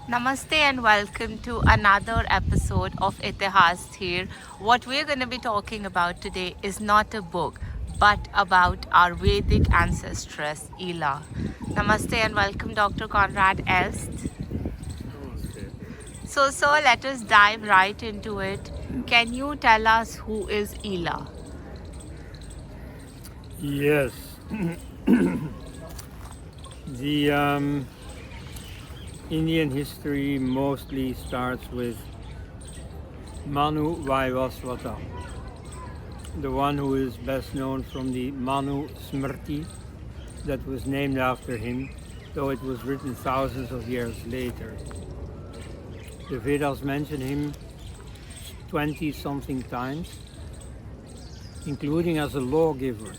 Namaste and welcome to another episode of Itihasdhir. What we're going to be talking about today is not a book, but about our Vedic ancestress, Ilā. Namaste and welcome, Dr. Koenraad Elst. Namaste. So, sir, let us dive right into it. Can you tell us who is Ilā? Yes. The Indian history mostly starts with Manu Vaivasvata, the one who is best known from the Manu Smriti that was named after him, though it was written thousands of years later. The Vedas mention him 20-something times, including as a lawgiver.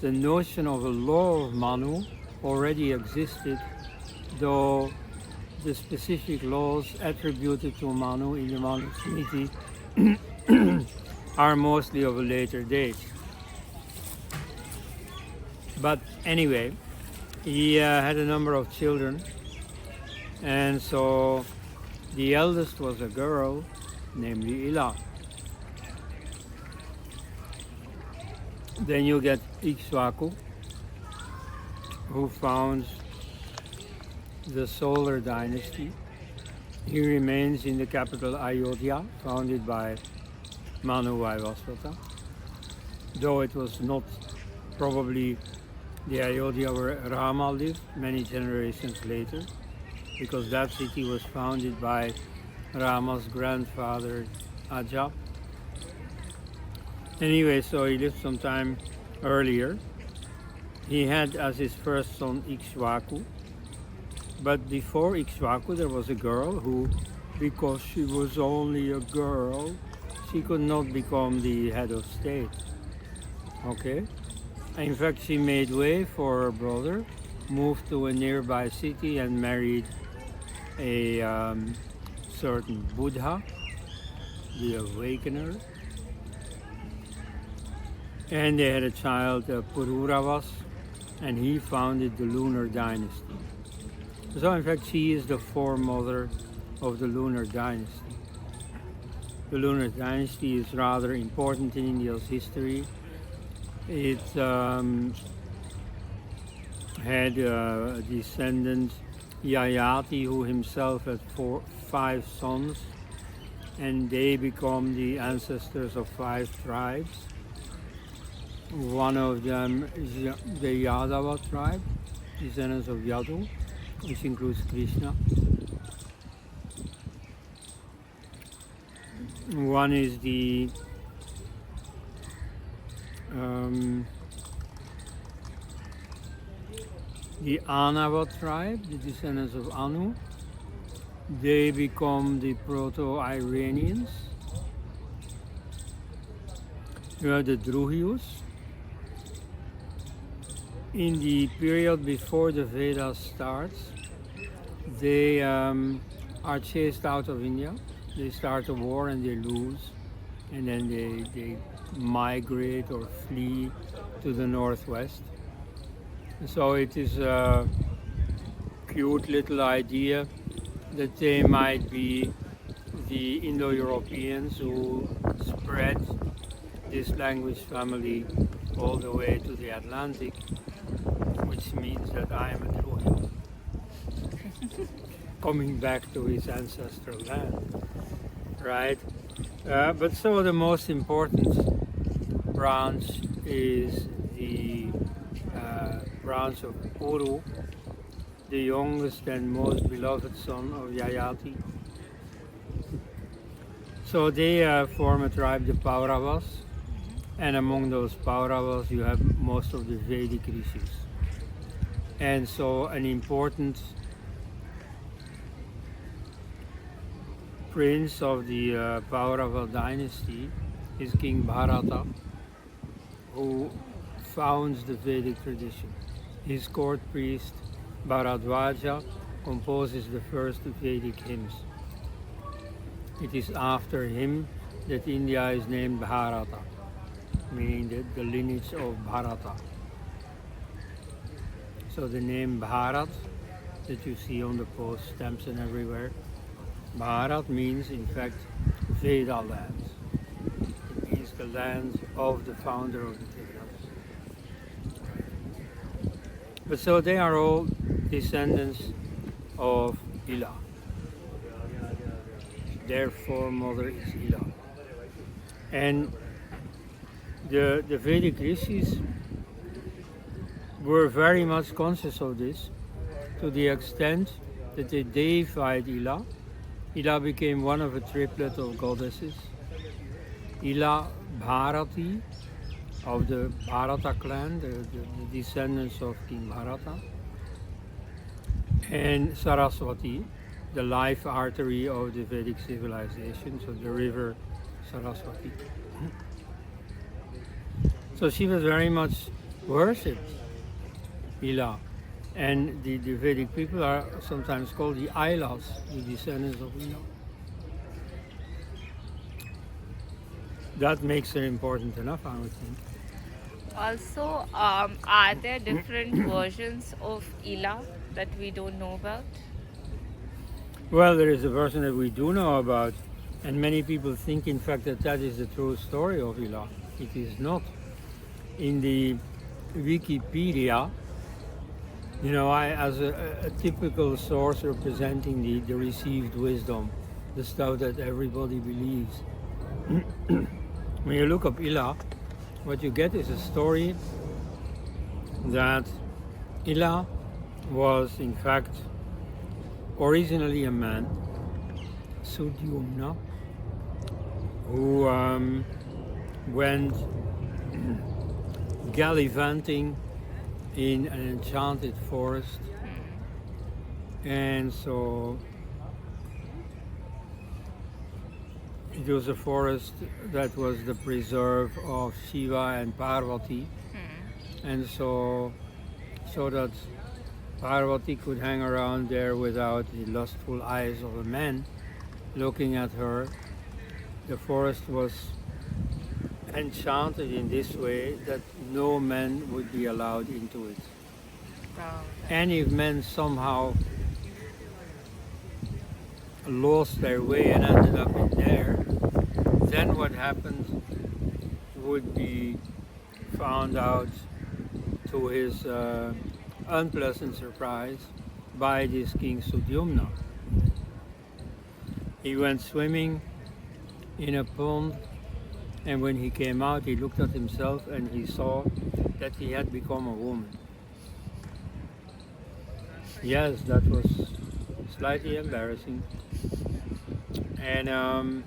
The notion of a law of Manu already existed, though the specific laws attributed to Manu in the Manu Smriti are mostly of a later date. But anyway, he had a number of children, and so the eldest was a girl, namely Ilā. Then you get Ikshvaku, who founds the Solar dynasty. He remains in the capital Ayodhya, founded by Manu Vaivasvata, though it was not probably the Ayodhya where Rama lived many generations later, because that city was founded by Rama's grandfather Aja. Anyway, so he lived some time earlier. He had as his first son Ikshvaku, but before Ikshvaku there was a girl who, because she was only a girl, she could not become the head of state. Okay? In fact, she made way for her brother, moved to a nearby city and married a certain Buddha, the awakener. And they had a child, Pururavas, and he founded the lunar dynasty. So in fact, she is the foremother of the lunar dynasty. The lunar dynasty is rather important in India's history. It had a descendant, Yayati, who himself had 5 sons, and they become the ancestors of 5 tribes. One of them is the Yadava tribe, descendants of Yadu, which includes Krishna. One is the Anava tribe, the descendants of Anu. They become the Proto-Iranians. You have the Druhyus. In the period before the Vedas starts, they are chased out of India. They start a war and they lose, and then they migrate or flee to the northwest. So it is a cute little idea that they might be the Indo-Europeans who spread this language family all the way to the Atlantic, which means that I am a Druid, coming back to his ancestral land, right? But so the most important branch is the branch of Puru, the youngest and most beloved son of Yayati. So they form a tribe, the Pauravas, and among those Pauravas you have most of the Vedic rishis. And so an important prince of the Paurava dynasty is King Bharata, who founds the Vedic tradition. His court priest Bharadwaja composes the first Vedic hymns. It is after him that India is named Bharata, meaning the lineage of Bharata. So the name Bharat that you see on the post stamps and everywhere. Bharat means, in fact, Veda lands. It means the land of the founder of the Vedas. But so they are all descendants of Ilā. Their foremother is Ilā. And the Vedic rishis were very much conscious of this, to the extent that they deified Ilā. Ilā became one of a triplet of goddesses. Ilā Bharati, of the Bharata clan, the descendants of King Bharata. And Saraswati, the life artery of the Vedic civilization, so the river Saraswati. So she was very much worshipped, Ilā. And the Vedic people are sometimes called the Ailas, the descendants of Ilā. That makes her important enough, I would think. Also, are there different versions of Ilā that we don't know about? Well, there is a version that we do know about, and many people think, in fact, that that is the true story of Ilā. It is not. In the Wikipedia, you know, as a typical source representing the received wisdom, the stuff that everybody believes. When you look up Ilā, what you get is a story that Ilā was, in fact, originally a man, Sudyumna, who went gallivanting in an enchanted forest, and so it was a forest that was the preserve of Shiva and Parvati, and so that Parvati could hang around there without the lustful eyes of a man looking at her. The forest was enchanted in this way that no man would be allowed into it. Oh. And if men somehow lost their way and ended up in there, then what happened would be found out, to his unpleasant surprise, by this King Sudyumna. He went swimming in a pond, and when he came out, he looked at himself and he saw that he had become a woman. Yes, that was slightly embarrassing. And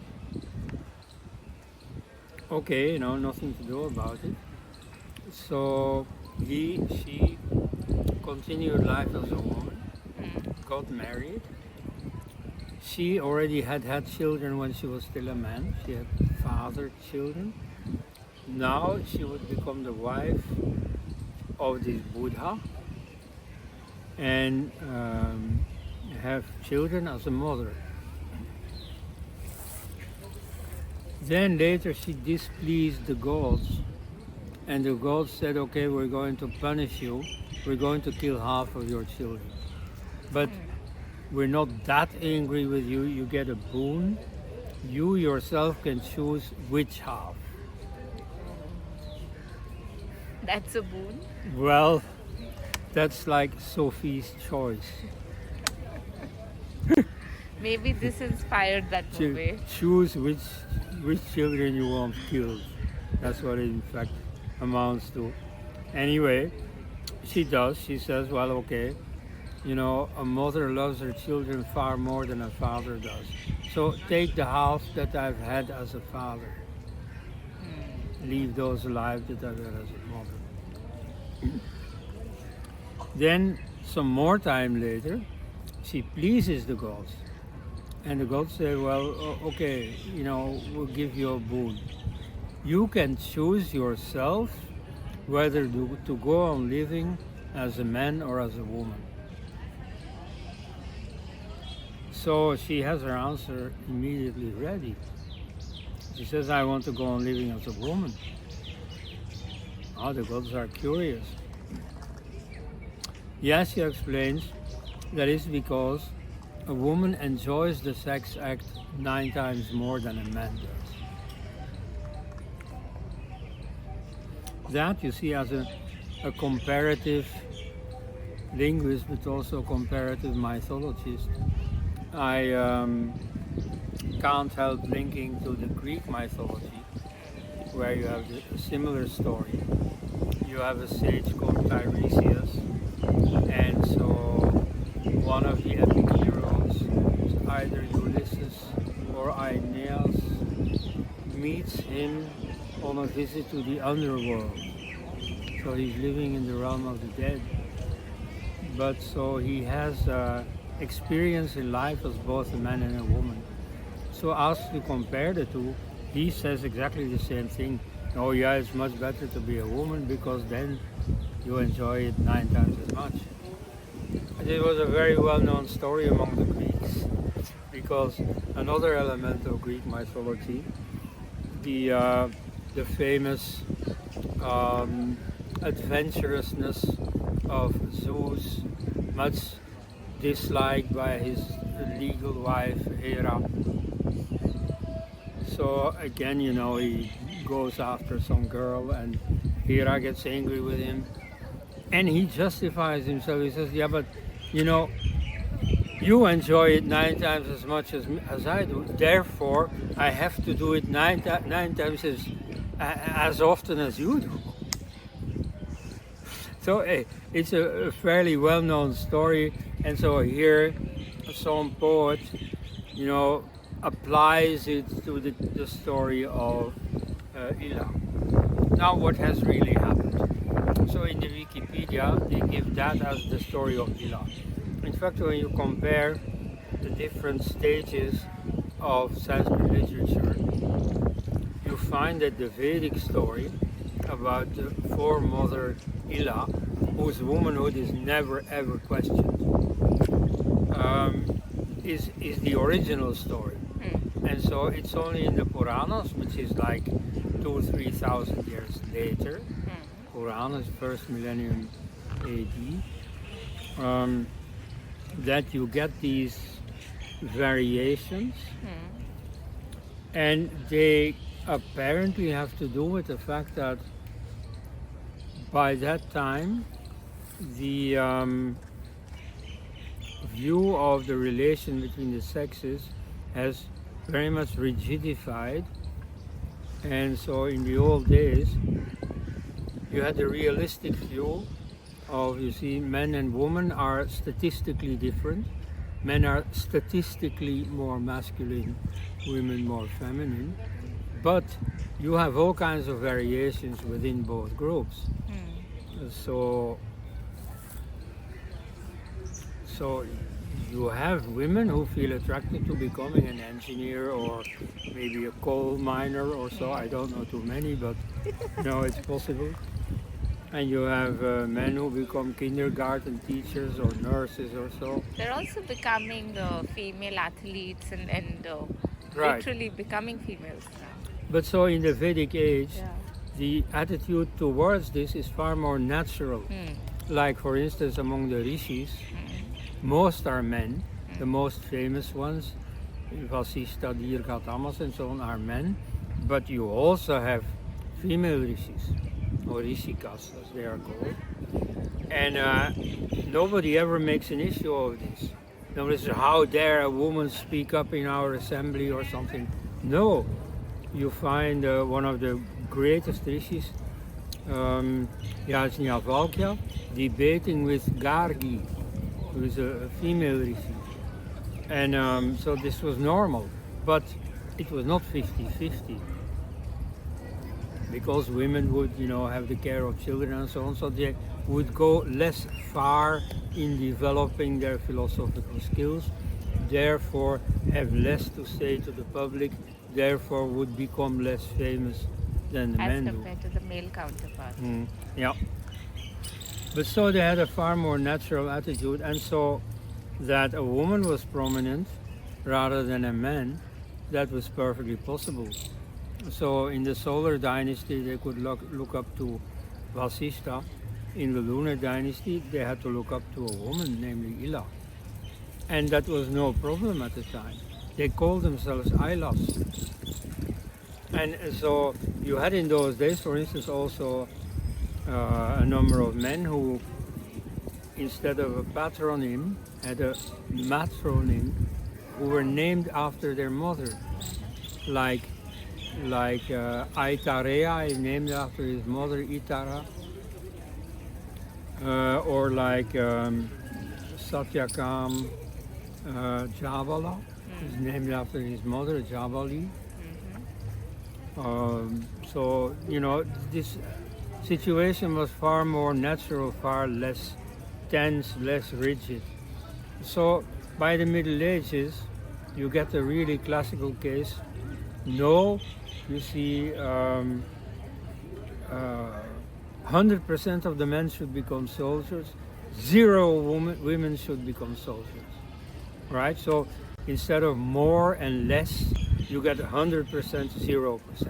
okay, you know, nothing to do about it. So she continued life as a woman, got married. She already had children when she was still a man. She had fathered children. Now she would become the wife of this Buddha and have children as a mother. Then later she displeased the gods, and the gods said, okay, we're going to punish you. We're going to kill half of your children. But we're not that angry with you. You get a boon. You yourself can choose which half. That's a boon. Well, that's like Sophie's Choice. Maybe this inspired that movie. Choose which children you want killed. That's what it in fact amounts to. Anyway, she does. She says, well, okay, you know, a mother loves her children far more than a father does. So take the half that I've had as a father. Leave those alive that I've had as a mother. Then, some more time later, she pleases the gods. And the gods say, well, okay, you know, we'll give you a boon. You can choose yourself whether to go on living as a man or as a woman. So she has her answer immediately ready. She says, I want to go on living as a woman. Oh, the gods are curious. Yes, she explains, That is because a woman enjoys the sex act 9 times more than a man does. That you see as a comparative linguist, but also comparative mythologist. I can't help linking to the Greek mythology, where you have a similar story. You have a sage called Tiresias, and so one of the epic heroes, either Ulysses or Aeneas, meets him on a visit to the underworld. So he's living in the realm of the dead. But so he has experience in life as both a man and a woman. So asked to compare the two, he says exactly the same thing. Oh yeah, it's much better to be a woman because then you enjoy it 9 times as much. And it was a very well-known story among the Greeks, because another element of Greek mythology, the famous adventurousness of Zeus, much disliked by his legal wife Hera. So again, you know, he goes after some girl and Hera gets angry with him. And he justifies himself. He says, yeah, but you know, you enjoy it 9 times as much as I do. Therefore, I have to do it 9 times as often as you do. So it's a fairly well-known story. And so here, some poet, you know, applies it to the story of Ilā. Now, what has really happened? So in the Wikipedia, they give that as the story of Ilā. In fact, when you compare the different stages of Sanskrit literature, you find that the Vedic story about the foremother Ilā, whose womanhood is never ever questioned, is the original story. And so it's only in the Puranas, which is like 2,000-3,000 years later, Puranas, first millennium AD, that you get these variations, and they apparently have to do with the fact that by that time the view of the relation between the sexes has very much rigidified. And so in the old days you had a realistic view of, you see, men and women are statistically different. Men are statistically more masculine, women more feminine. But you have all kinds of variations within both groups. So you have women who feel attracted to becoming an engineer or maybe a coal miner or so. I don't know too many, but you know, it's possible. And you have men who become kindergarten teachers or nurses or so. They're also becoming female athletes and Right. literally becoming females now. But so in the Vedic age, the attitude towards this is far more natural. Like for instance, among the rishis, most are men. The most famous ones, Vasishtha, Dirghatamas and so on, are men. But you also have female rishis, or rishikas as they are called. And nobody ever makes an issue of this. Nobody's, how dare a woman speak up in our assembly or something. No, you find one of the greatest rishis, Yajnavalkya, debating with Gargi, who is a female rishi. And so this was normal, but it was not 50-50. Because women would, you know, have the care of children and so on, so they would go less far in developing their philosophical skills, therefore have less to say to the public, therefore would become less famous than the men do. As compared to the male counterparts. Yeah. But so they had a far more natural attitude, and so that a woman was prominent rather than a man, that was perfectly possible. So in the solar dynasty they could look up to Vasishtha. In the lunar dynasty they had to look up to a woman, namely Ilā. And that was no problem at the time. They called themselves Ilas. And so you had in those days, for instance, also a number of men who, instead of a patronym, had a matronym, who were named after their mother. Like Aitarea is named after his mother, Itara. Or like Satyakam Javala is named after his mother, Javali. So, you know, this situation was far more natural, far less tense, less rigid. So, by the Middle Ages, you get a really classical case. No, you see 100% of the men should become soldiers, 0 women should become soldiers, right? So instead of more and less, you get 100%, 0%.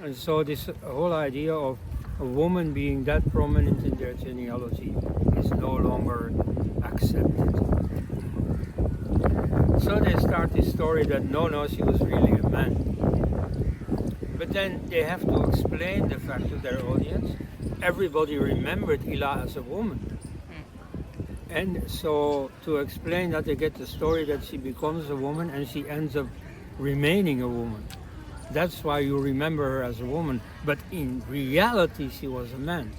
And so this whole idea of a woman being that prominent in their genealogy is no longer accepted. So they start this story that no, she was really a man. But then they have to explain the fact to their audience. Everybody remembered Ilā as a woman. And so to explain that, they get the story that she becomes a woman and she ends up remaining a woman. That's why you remember her as a woman. But in reality, she was a man.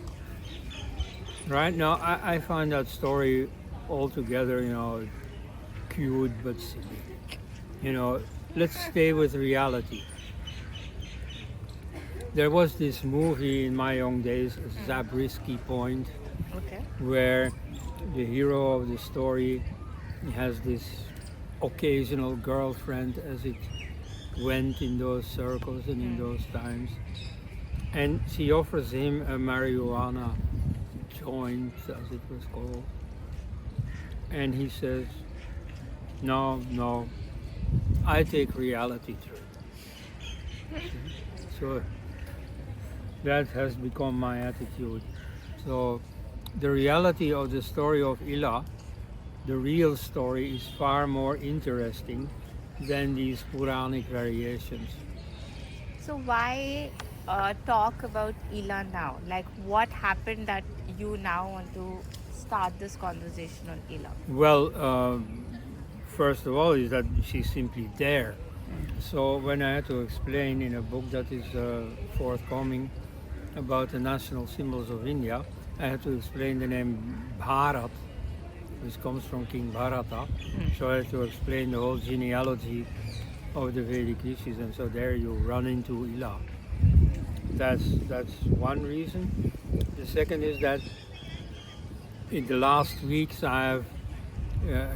Right? Now, I find that story altogether, you know, cute but silly. You know, let's stay with reality. There was this movie in my young days, Zabriskie Point, where the hero of the story has this occasional girlfriend, as it went in those circles and in those times. And she offers him a marijuana joint, as it was called. And he says, no, I take reality through. So that has become my attitude. So the reality of the story of Ilā, the real story, is far more interesting than these Puranic variations. So why talk about Ilā now? Like, what happened that you now want to start this conversation on Ilā? Well, first of all, is that she's simply there. So when I had to explain in a book that is forthcoming about the national symbols of India, I had to explain the name Bharat, which comes from King Bharata. So I had to explain the whole genealogy of the Vedic rishis, and so there you run into Ilā. That's one reason. The second is that in the last weeks I have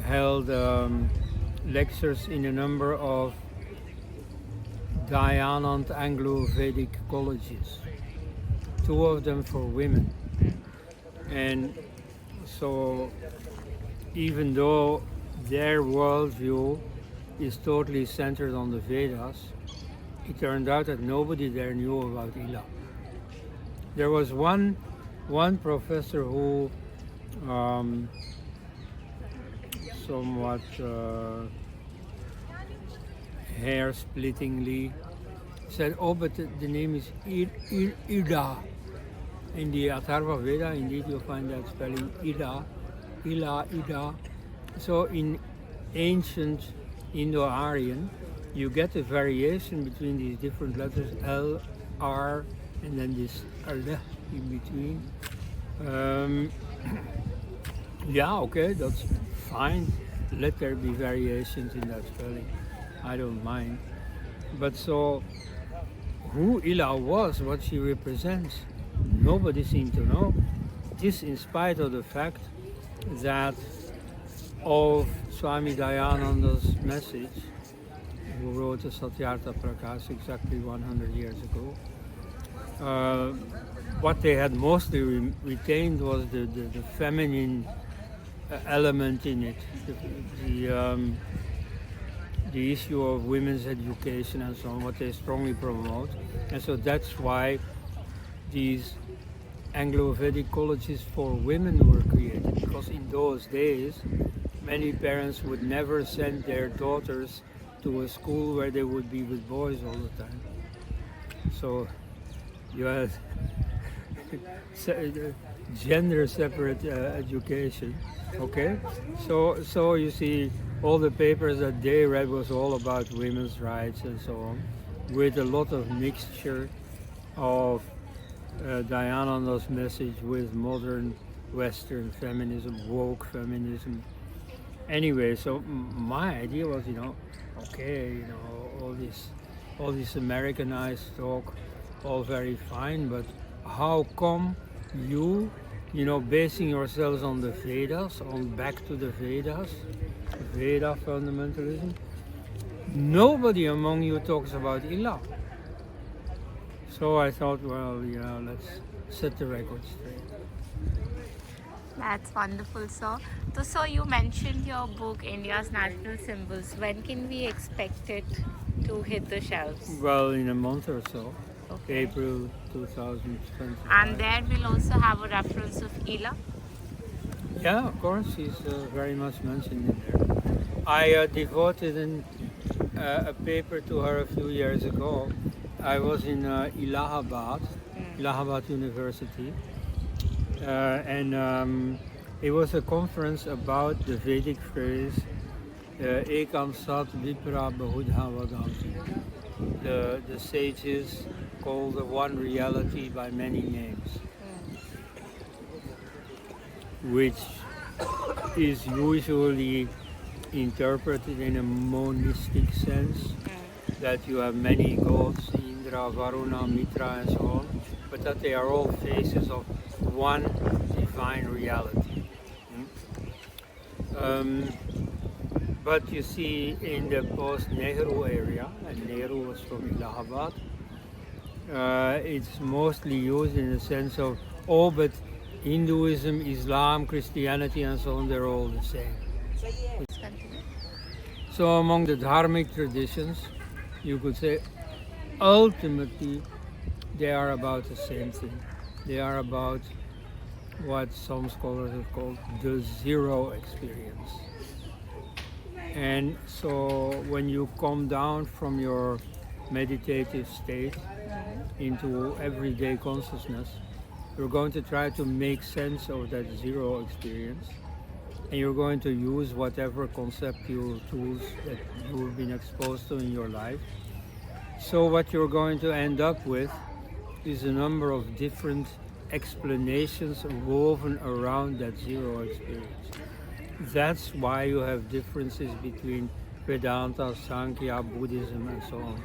held lectures in a number of Dayanand Anglo-Vedic colleges, 2 of them for women. And so even though their worldview is totally centered on the Vedas, it turned out that nobody there knew about Ilā. There was one professor who somewhat hair-splittingly said, oh, but the name is Ida. In the Atharva Veda, indeed, you'll find that spelling Ida, Ida. So in ancient Indo-Aryan, you get a variation between these different letters, L, R, and then this L in between. Yeah, okay, that's fine. Let there be variations in that spelling. I don't mind. But so, who Ilā was, what she represents, nobody seemed to know. This in spite of the fact that of Swami Dayananda's message, who wrote the Satyartha Prakash exactly 100 years ago. What they had mostly retained was the feminine element in it, the issue of women's education and so on, what they strongly promote. And so that's why these Anglo-Vedic colleges for women were created, because in those days many parents would never send their daughters to a school where they would be with boys all the time. So you had gender separate education. Okay, so you see, all the papers that they read was all about women's rights and so on, with a lot of mixture of Dayananda's message with modern Western feminism, woke feminism. Anyway, so my idea was, okay, all this Americanized talk, all very fine, but how come you, basing yourselves on the Vedas, on back to the Vedas, Veda fundamentalism, nobody among you talks about Ilā. So I thought, well, let's set the record straight. That's wonderful, sir. So, sir, you mentioned your book, India's National Symbols. When can we expect it to hit the shelves? Well, in a month or so, Okay. April 2025. And there we'll also have a reference of Ilā. Yeah, of course, he's very much mentioned in there. I devoted a paper to her a few years ago. I was in Allahabad University, and it was a conference about the Vedic phrase Ekam Sat Vipra Bahudha Vadanti. The sages call the one reality by many names, which is usually interpreted in a monistic sense, that you have many gods, Indra, Varuna, Mitra, and so on, but that they are all faces of one divine reality. But you see, in the post-Nehru area, and Nehru was from Allahabad, it's mostly used in the sense of, but Hinduism, Islam, Christianity, and so on, they're all the same. So among the dharmic traditions, you could say, ultimately, they are about the same thing. They are about what some scholars have called the zero experience. And so when you come down from your meditative state into everyday consciousness, you're going to try to make sense of that zero experience, and you're going to use whatever conceptual tools that you've been exposed to in your life. So what you're going to end up with is a number of different explanations woven around that zero experience. That's why you have differences between Vedanta, Sankhya, Buddhism, and so on.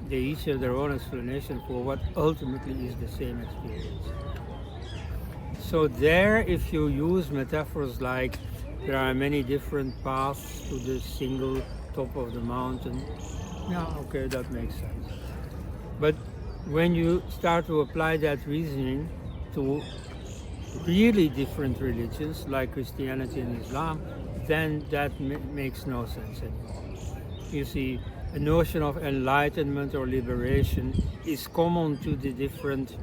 They each have their own explanation for what ultimately is the same experience. So there, if you use metaphors like there are many different paths to the single top of the mountain, yeah, okay, that makes sense. But when you start to apply that reasoning to really different religions like Christianity and Islam, then that makes no sense anymore. You see, a notion of enlightenment or liberation is common to the different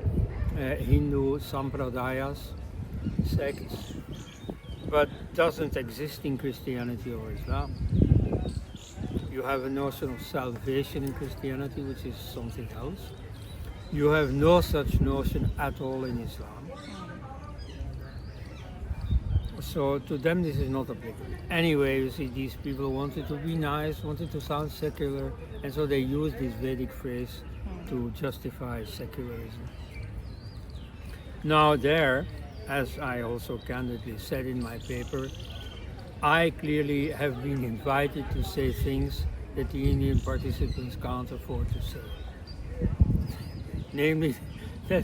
Hindu sampradayas, sects, but doesn't exist in Christianity or Islam. You have a notion of salvation in Christianity, which is something else. You have no such notion at all in Islam. So to them this is not applicable. Anyway, you see, these people wanted to be nice, wanted to sound secular, and so they used this Vedic phrase to justify secularism. Now there, as I also candidly said in my paper, I clearly have been invited to say things that the Indian participants can't afford to say. Namely, that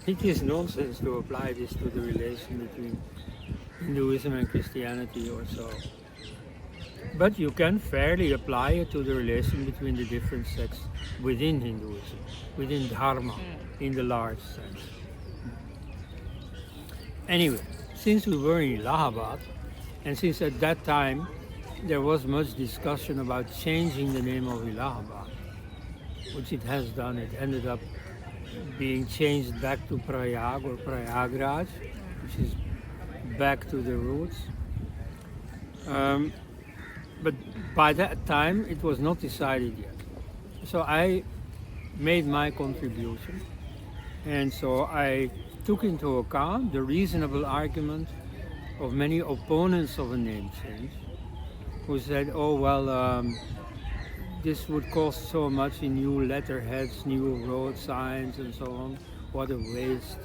it is nonsense to apply this to the relation between Hinduism and Christianity or so. But you can fairly apply it to the relation between the different sects within Hinduism, within Dharma, in the large sense. Anyway, since we were in Allahabad, and since at that time there was much discussion about changing the name of Allahabad, which it has done, it ended up being changed back to Prayag or Prayagraj, which is back to the roots. But by that time, it was not decided yet. So I made my contribution, and so I took into account the reasonable argument of many opponents of a name change, who said, oh, well, this would cost so much in new letterheads, new road signs, and so on. What a waste,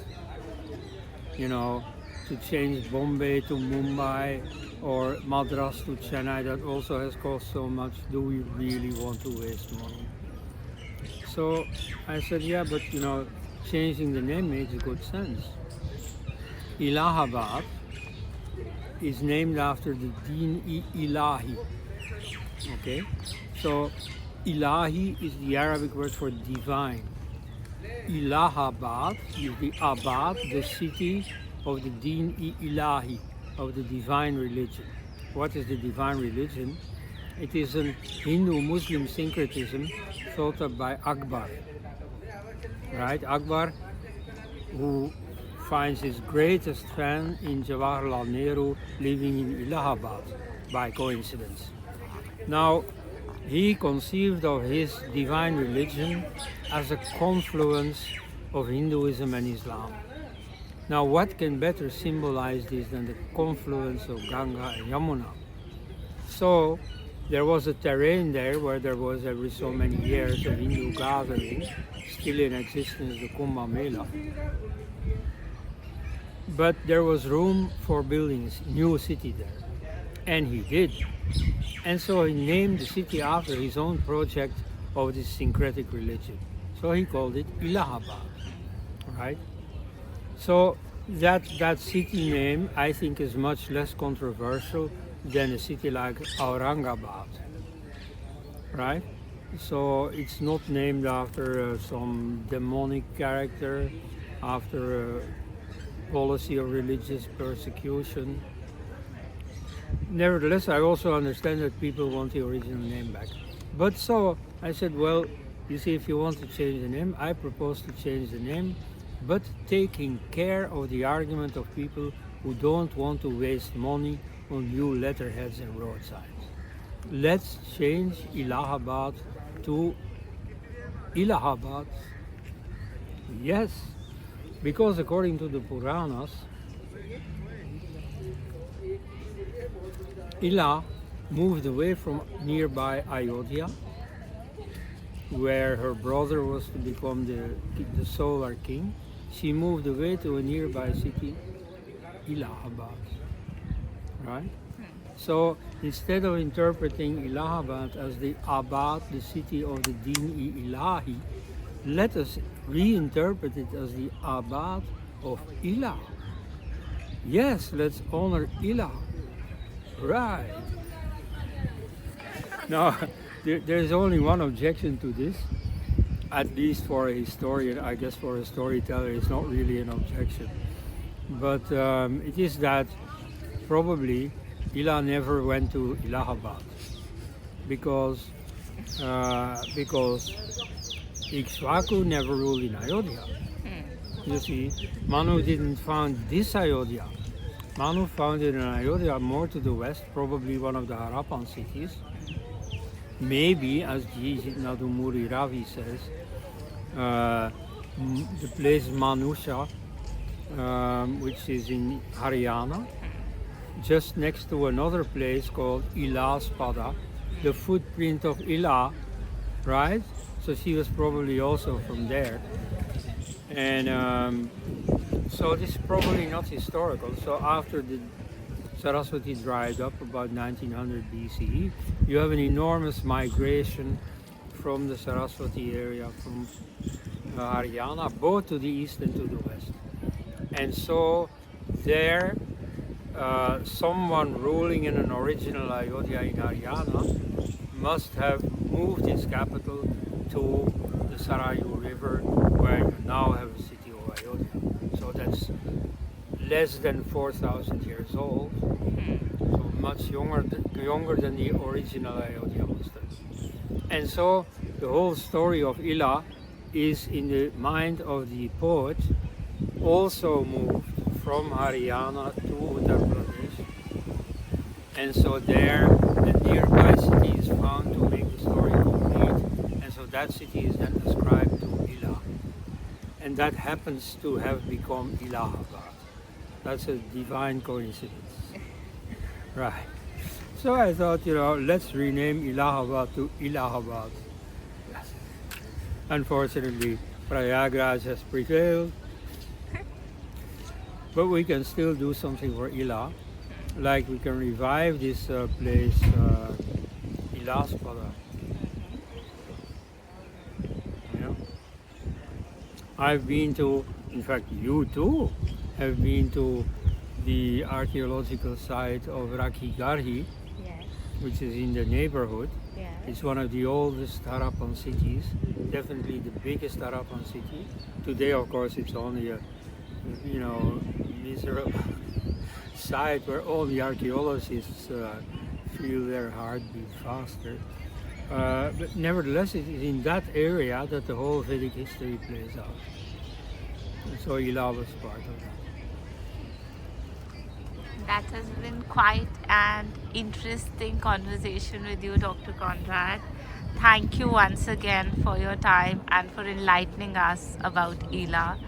to change Bombay to Mumbai or Madras to Chennai, that also has cost so much. Do we really want to waste money? So I said, yeah, but changing the name makes good sense. Allahabad is named after the Deen Ilahi. Okay, so Ilahi is the Arabic word for divine. Allahabad is the Abad, the city of the Deen Ilahi, of the divine religion. What is the divine religion? It is a Hindu-Muslim syncretism thought up by Akbar. Right? Akbar, who finds his greatest fan in Jawaharlal Nehru living in Allahabad by coincidence. Now, he conceived of his divine religion as a confluence of Hinduism and Islam. Now, what can better symbolize this than the confluence of Ganga and Yamuna? So, there was a terrain there where there was every so many years a Hindu gathering, still in existence, the Kumbh Mela. But there was room for building a new city there, and he did. And so he named the city after his own project of this syncretic religion. So he called it Allahabad, right? So that city name, I think, is much less controversial than a city like Aurangabad, right? So it's not named after some demonic character, after a policy of religious persecution. Nevertheless, I also understand that people want the original name back. But so I said, well, you see, if you want to change the name, I propose to change the name, but taking care of the argument of people who don't want to waste money on new letterheads and road signs. Let's change Allahabad to Allahabad. Yes, because according to the Puranas, Ilā moved away from nearby Ayodhya, where her brother was to become the solar king. She moved away to a nearby city, Allahabad, right? So instead of interpreting Allahabad as the Abad, the city of the Deen Ilahi, let us reinterpret it as the Abad of Ilā. Yes, let's honor Ilā. Right. Now, there's only one objection to this, at least for a historian. I guess for a storyteller it's not really an objection. But it is that probably Ilā never went to Allahabad because Ikshvaku never ruled in Ayodhya. You see, Manu didn't found this Ayodhya. Manu founded an Ayodhya more to the west, probably one of the Harappan cities. Maybe, as Jijit Nadumuri Ravi says, the place Manusha, which is in Haryana, just next to another place called Ilaspada, the footprint of Ilā, right? So she was probably also from there. And so this is probably not historical. So after the Saraswati dried up about 1900 BCE, you have an enormous migration from the Saraswati area, from Haryana, both to the east and to the west. And so there, someone ruling in an original Ayodhya in Haryana must have moved its capital to the Sarayu River, where you now have a city of Ayodhya. So that's less than 4,000 years old, so much younger than the original Ayodhya must have. And so the whole story of Ilā is in the mind of the poet also moved from Haryana to Uttar Pradesh And so there, a nearby city is found to make the story complete. And so that city is then ascribed to Ilā. And that happens to have become Ilahabad. That's a divine coincidence. Right. So I thought, let's rename Allahabad to Ilahabad. Yes. Unfortunately, Prayagraj has prevailed. But we can still do something for Ilā. Like we can revive this place, Ilaspada. I've been to, in fact you too, have been to the archaeological site of Rakhigarhi, Yes. which is in the neighborhood. Yes. It's one of the oldest Harappan cities, definitely the biggest Harappan city. Today, of course, it's only a, miserable site where all the archaeologists feel their heartbeat faster. But nevertheless, it is in that area that the whole Vedic history plays out. And so Ilā was part of that. That has been quite an interesting conversation with you, Dr. Koenraad. Thank you once again for your time and for enlightening us about Ilā.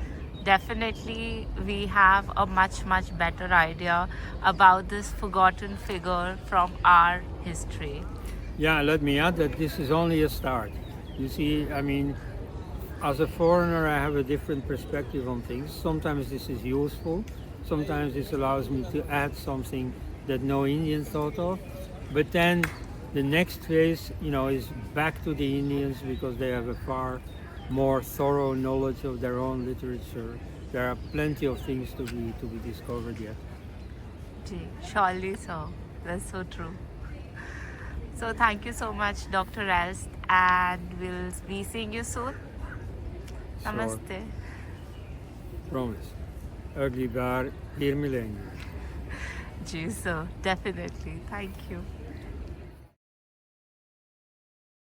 Definitely, we have a much, much better idea about this forgotten figure from our history. Yeah, let me add that this is only a start. You see, as a foreigner, I have a different perspective on things. Sometimes this is useful. Sometimes this allows me to add something that no Indian thought of. But then the next phase, is back to the Indians because they have a far more thorough knowledge of their own literature. There are plenty of things to be discovered yet. Gee, surely so. That's so true. So thank you so much, Dr. Elst, and we'll be seeing you soon. Namaste. Promise. Ugly bar, here millennium. Gee, so definitely. Thank you.